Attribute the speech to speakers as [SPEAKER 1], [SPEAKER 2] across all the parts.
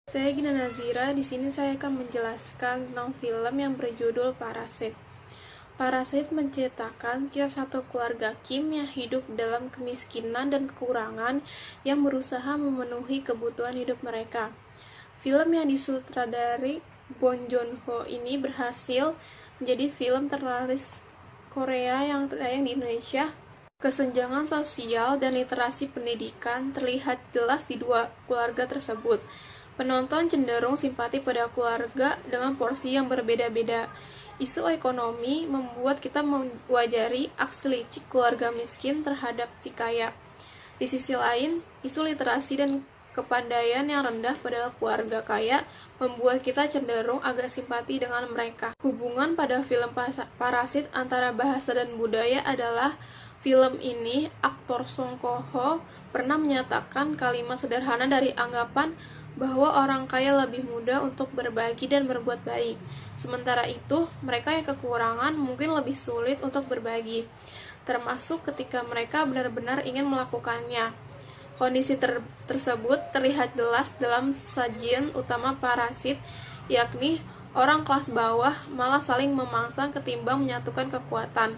[SPEAKER 1] Saya Gina Nazira. Di sini saya akan menjelaskan tentang film yang berjudul Parasit. Parasit menceritakan kisah satu keluarga Kim yang hidup dalam kemiskinan dan kekurangan yang berusaha memenuhi kebutuhan hidup mereka. Film yang disutradari Bong Joon-ho ini berhasil menjadi film terlaris Korea yang tayang di Indonesia. Kesenjangan sosial dan literasi pendidikan terlihat jelas di dua keluarga tersebut. Penonton cenderung simpati pada keluarga dengan porsi yang berbeda-beda. Isu ekonomi membuat kita mewajari aksi licik keluarga miskin terhadap si kaya. Di sisi lain, isu literasi dan kepandaian yang rendah pada keluarga kaya membuat kita cenderung agak simpati dengan mereka. Hubungan pada film Parasit antara bahasa dan budaya adalah film ini, aktor Song Kang-ho pernah menyatakan kalimat sederhana dari anggapan bahwa orang kaya lebih mudah untuk berbagi dan berbuat baik. Sementara itu, mereka yang kekurangan mungkin lebih sulit untuk berbagi, termasuk ketika mereka benar-benar ingin melakukannya. Kondisi tersebut terlihat jelas dalam sajian utama Parasit, yakni orang kelas bawah malah saling memangsang ketimbang menyatukan kekuatan.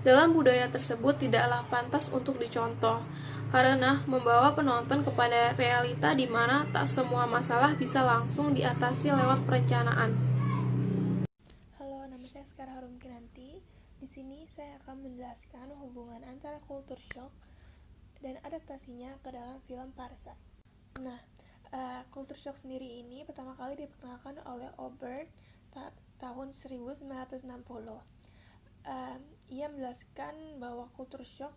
[SPEAKER 1] Dalam budaya tersebut tidaklah pantas untuk dicontoh, karena membawa penonton kepada realita di mana tak semua masalah bisa langsung diatasi lewat perencanaan.
[SPEAKER 2] Halo, nama saya Sekar Harum Kinanti. Di sini saya akan menjelaskan hubungan antara culture shock dan adaptasinya ke dalam film Parasite. Nah, culture shock sendiri ini pertama kali diperkenalkan oleh Oberg tahun 1960. Ia menjelaskan bahwa culture shock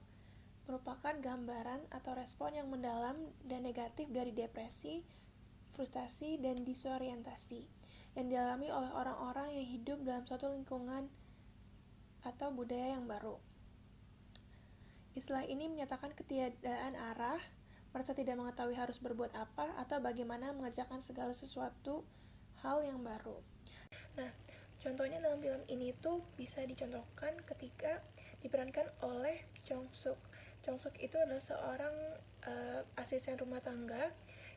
[SPEAKER 2] merupakan gambaran atau respon yang mendalam dan negatif dari depresi, frustasi, dan disorientasi yang dialami oleh orang-orang yang hidup dalam suatu lingkungan atau budaya yang baru. Istilah ini menyatakan ketiadaan arah, merasa tidak mengetahui harus berbuat apa, atau bagaimana mengerjakan segala sesuatu hal yang baru. Nah, contohnya dalam film ini tuh bisa dicontohkan ketika diperankan oleh Jong Suk. Jong Suk itu adalah seorang asisten rumah tangga.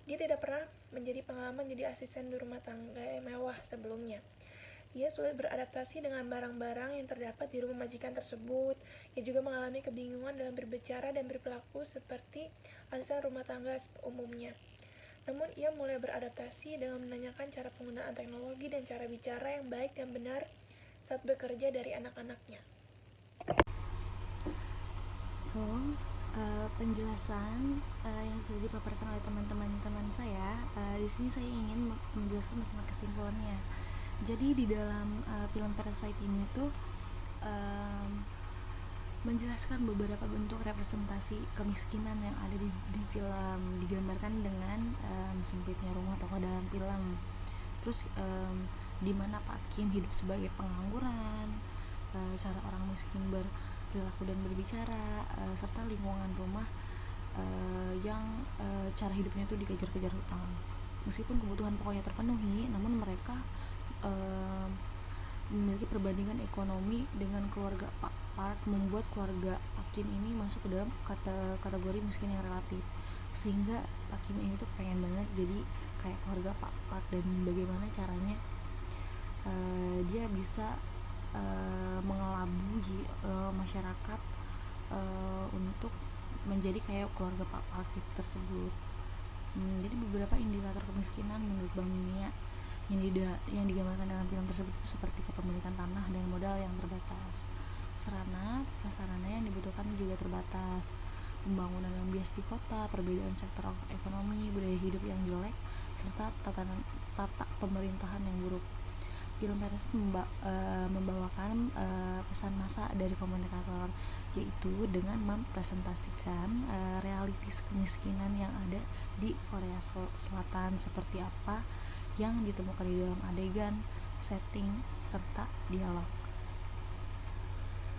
[SPEAKER 2] Dia tidak pernah menjadi pengalaman jadi asisten di rumah tangga yang mewah sebelumnya. Ia sulit beradaptasi dengan barang-barang yang terdapat di rumah majikan tersebut. Ia juga mengalami kebingungan dalam berbicara dan berperilaku seperti asisten rumah tangga umumnya. Namun ia mulai beradaptasi dengan menanyakan cara penggunaan teknologi dan cara bicara yang baik dan benar saat bekerja dari anak-anaknya.
[SPEAKER 3] Penjelasan yang sudah dipaparkan oleh teman-teman saya, di sini saya ingin menjelaskan tentang kesimpulannya. Jadi di dalam film Parasite ini tuh menjelaskan beberapa bentuk representasi kemiskinan yang ada di film, digambarkan dengan sempitnya rumah tokoh dalam film. Terus di mana Pak Kim hidup sebagai pengangguran, cara orang miskin berperilaku dan berbicara, serta lingkungan rumah yang cara hidupnya itu dikejar-kejar hutang. Meskipun kebutuhan pokoknya terpenuhi, namun mereka memiliki perbandingan ekonomi dengan keluarga Pak Park, membuat keluarga Pak Kim ini masuk ke dalam kategori miskin yang relatif, sehingga Pak Kim ini tuh pengen banget jadi kayak keluarga Pak Park, dan bagaimana caranya dia bisa mengelabui masyarakat untuk menjadi kayak keluarga Pak Park itu tersebut. Jadi beberapa indikator kemiskinan menurut Bank Dunia yang digambarkan dalam film tersebut itu seperti kepemilikan tanah dan modal yang terbatas, sarana prasarana yang dibutuhkan juga terbatas, pembangunan yang bias di kota, perbedaan sektor ekonomi, budaya hidup yang jelek, serta tata pemerintahan yang buruk. Film Parasite membawakan pesan masa dari komunikator, yaitu dengan mempresentasikan realitis kemiskinan yang ada di Korea Selatan seperti apa yang ditemukan di dalam adegan, setting, serta dialog.